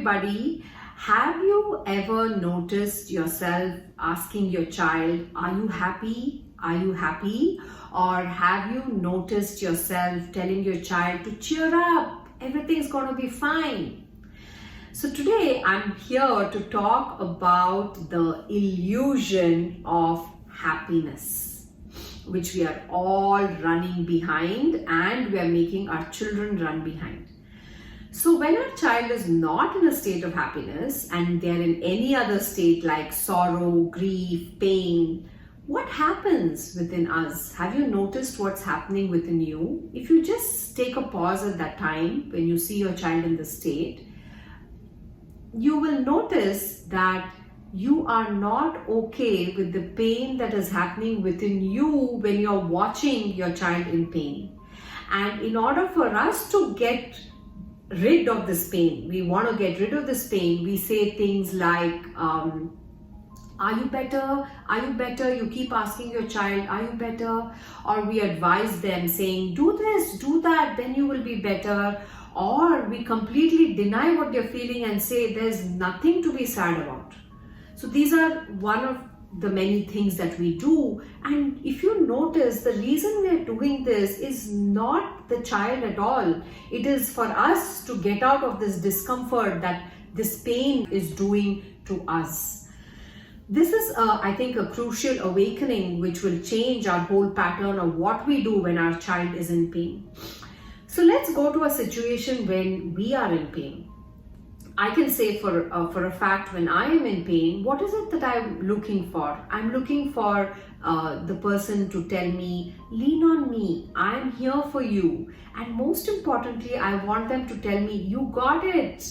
everybody. Have you ever noticed yourself asking your child, are you happy? Are you happy? Or have you noticed yourself telling your child to cheer up? Everything's going to be fine. So today I'm here to talk about the illusion of happiness, which we are all running behind and we are making our children run behind. So when our child is not in a state of happiness and they're in any other state like sorrow, grief, pain, what happens within us? Have you noticed what's happening within you? If you just take a pause at that time when you see your child in this state, you will notice that you are not okay with the pain that is happening within you when you're watching your child in pain. And in order for us to get rid of this pain, we want to get rid of this pain, we say things like, are you better? Are you better? You keep asking your child, are you better? Or we advise them saying, do this, do that, then you will be better. Or we completely deny what they're feeling and say there's nothing to be sad about. So these are one of the many things that we do. And if you notice, the reason we're doing this is not the child at all. It is for us to get out of this discomfort that this pain is doing to us. This is, I think, a crucial awakening which will change our whole pattern of what we do when our child is in pain. So let's go to a situation when we are in pain. I can say for a fact, when I am in pain, what is it that I'm looking for? I'm looking for the person to tell me, lean on me, I'm here for you. And most importantly, I want them to tell me, you got it.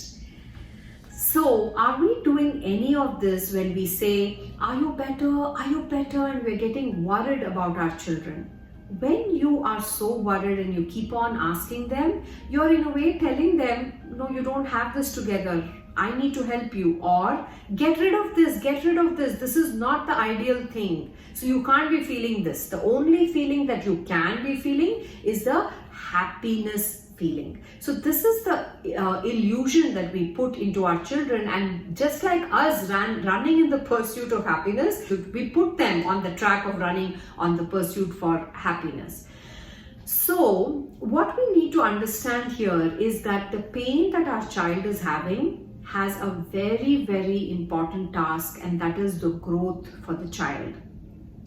So are we doing any of this when we say, are you better? Are you better? And we're getting worried about our children. When you are so worried and you keep on asking them, you're in a way telling them, no, you don't have this together. I need to help you. Or get rid of this, get rid of this. This is not the ideal thing. So you can't be feeling this. The only feeling that you can be feeling is the happiness feeling. So this is the illusion that we put into our children, and just like us running in the pursuit of happiness, we put them on the track of running on the pursuit for happiness. So what we need to understand here is that the pain that our child is having has a very, very important task, and that is the growth for the child.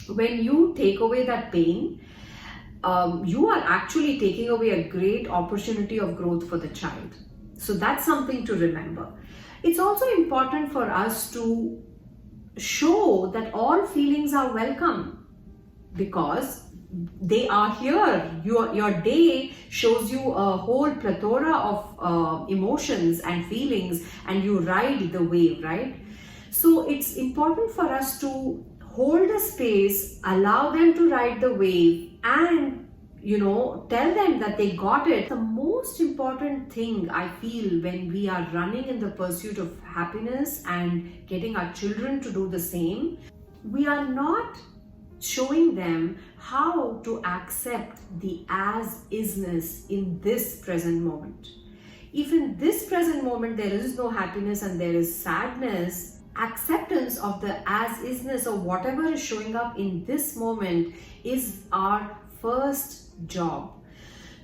When you take away that pain, you are actually taking away a great opportunity of growth for the child. So that's something to remember. It's also important for us to show that all feelings are welcome because they are here. Your day shows you a whole plethora of emotions and feelings, and you ride the wave, right? So it's important for us to hold a space, allow them to ride the wave, and tell them that they got it. The most important thing I feel when we are running in the pursuit of happiness and getting our children to do the same, we are not showing them how to accept the as-isness in this present moment. If in this present moment there is no happiness and there is sadness, acceptance of the as-isness of whatever is showing up in this moment is our first job.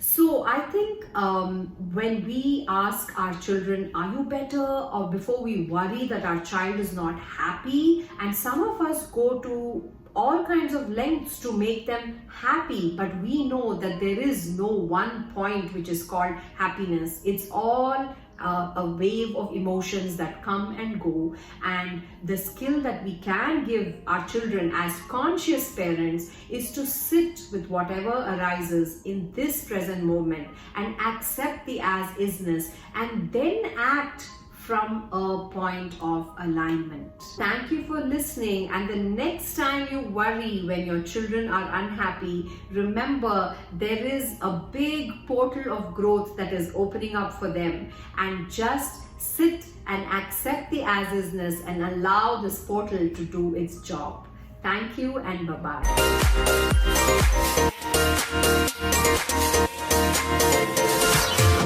So I think when we ask our children, are you better? Or before we worry that our child is not happy, and some of us go to all kinds of lengths to make them happy, but we know that there is no one point which is called happiness. It's all a wave of emotions that come and go, and the skill that we can give our children as conscious parents is to sit with whatever arises in this present moment and accept the as-isness and then act from a point of alignment. Thank you for listening, and the next time you worry when your children are unhappy, remember there is a big portal of growth that is opening up for them, and just sit and accept the as-isness and allow this portal to do its job. Thank you and bye-bye.